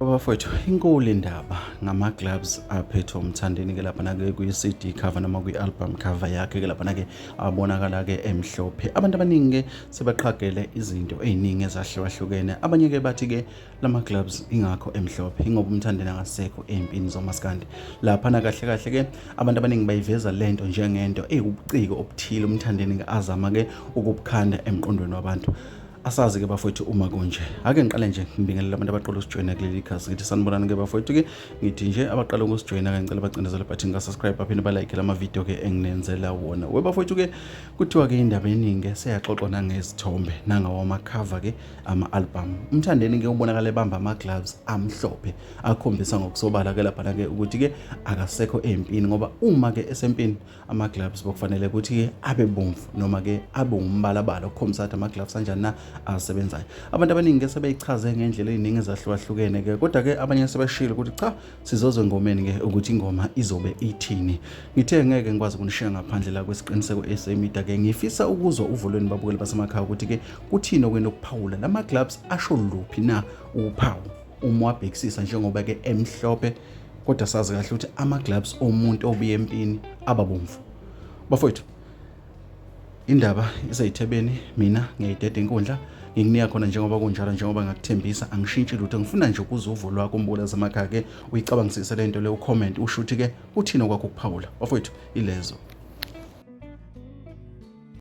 Bafowethu, inkulu indaba ngama-gloves aphethwe umthandeni-ke laphana-ke kwi-CD cover noma kwi-album cover yakhe-ke laphana-ke abonakala-ke emhlophe. Abantu abaningi-ke sebaqagele izinto ey'ningi ezahlukahlukene. Abanye-ke bathi-ke lama-gloves ingakho emhlophe, ingoba umthandeni akasekho ey'mpini zomaskandi. Laphana kahle-kahle-ke abantu abaningi bayiveza lento njengento eyibuciko obuthile umthandeni-ke azama-ke ukubukhanda emqondweni wabantu. Asazi-ke bafowethu uma kunje. Ake ngiqale nje ngibingelele abantu abaqala ukusijoyina kuleli khasi. Ngithi sanibonani-ke bafowethu-ke. Ngithi nje abaqala ukusijoyina-ke ngicela bacindezele button ka-subscribe baphinde balike lama video-ke enginenzela wona. Bafowethu-ke kuthiwa-ke indaba eningi seyaxoxwa nangezithombe nangawomakhava-ke ama-album. Umthandeni-ke ubonakala ebamba ama-gloves amhlophe akhombisa ngokusobala-ke laphana-ke ukuthi-ke akasekho empini ngoba uma-ke esempini ama-gloves bokufanele ukuthi-ke abe bomvu noma-ke abe umbalabala okukhombisa ukuthi ama-gloves anjani na asebenzayo. Abantu abaningi sebeyichaze ngendlela eziningi ezahlukahlukene-ke kodwa-ke abanye sebeshilo ukuthi cha sizozwe engomeni-ke ukuthi ingoma izobe ithini. Ngithe ngeke ngikwazi ukunishiya ngaphandle la kwesiqiniseko SA Media-ke ngifisa ukuzwa uvolweni babukeli basemakhaya ukuthi-ke kuthini okwena ukuphawula lama-gloves asho luphi na uphawu uma wabhekisisa njengoba-ke emhlophe kodwa sazi kahle ukuthi ama-gloves omuntu obuye empini ababomvu. Bafowethu, indaba iseyithebeni, mina ngiyayideda inkundla ngikunika khona njengoba kunjalo, njengoba ngakuthembisa angishintshi lutho. Ngifuna nje ukuzwa uvo lwakho umbukela zamakhaya-ke uyicabangisise lento le, ucomment usho ukuthi-ke uthini okwakho ukuphawula. Bafowethu, ilezo.